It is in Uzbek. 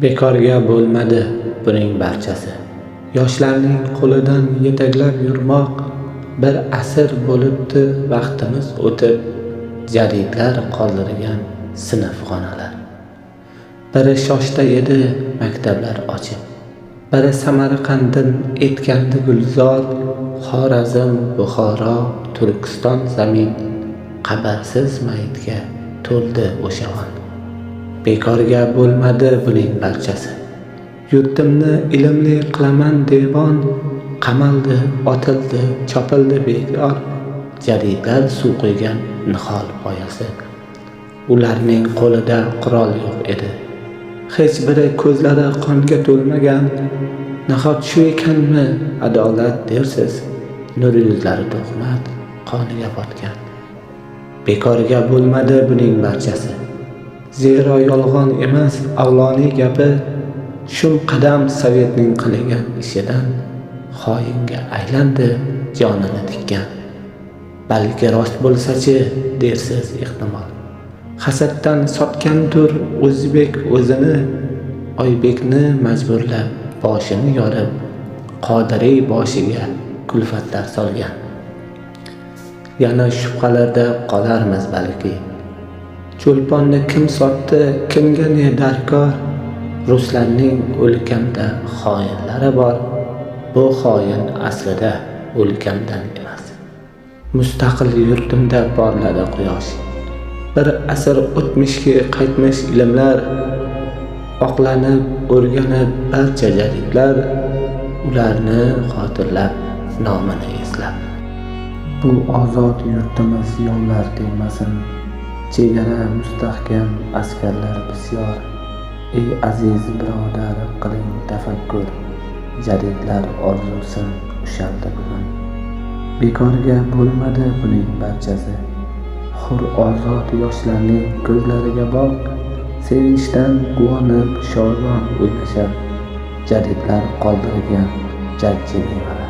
Bekorga bo'lmadi buning barchasi. Yoshlarning qo'lidan yetaklab yurmoq bir asr bo'libdi vaqtimiz o'tib, jadidlar qoldirgan sinfxonalar. Biri Shoshda edi maktablar ochib, biri Samarqanddan etgandi gulzor, Xorazm, Buxoro, Turkiston zamin qabarsiz mayitga to'ldi o'sha on. Bekorga bo'lmadi buning barchasi. Yurtimni ilmli qilaman devon, qamaldi, otildi, chopildi bekor, jadidlar suv quygan nihol poyasi. Ularning qo'lida qurol yo'q edi. Hech biri ko'zlari qonga to'lmagan. Nahot shu ekanmi adolat dersiz? Nur yuzlari tuhmat qoniga botgan. Bekorga bo'lmadi buning barchasi. Zero yolg'on emas Avloniy gapi, shum qadam Sovetning qilgan ishidan xoinga aylandi jonini tikkan. Balki rost bo'lsa-chi dersiz ehtimol. Hasaddan sotgandir o'zbek o'zini, Oybekni majburlab boshini yorib, Qodiriy boshiga kulfatlar solgan. Yana shubhalarda qolarmiz balki. Cho'lponni kim sotdi, kimga ne darkor? Ruslarning o'lkamda xoinlari bor. Bu xoin aslida o'lkamdan emas. Mustaqil yurtimda porladi quyosh. Bir asr o'tmishga qaytmish ilmlar, oqlanib, o'rganib barcha jadidlar, ularni xotirlab, nomini eslab. Bu ozod yurtimiz yovlar tegmasin. Chegara mustahkam, askarlar bisyor. Ey aziz birodar, qiling tafakkur. Jadidlar orzusin ushaldi bugun. Bekorga bo'lmadi buning barchasi. Hur ozod yoshlarning ko'zlariga boq, sevinchdan quvonib, shodon o'ynashab, jadidlar qoldirgan jajji mevalar.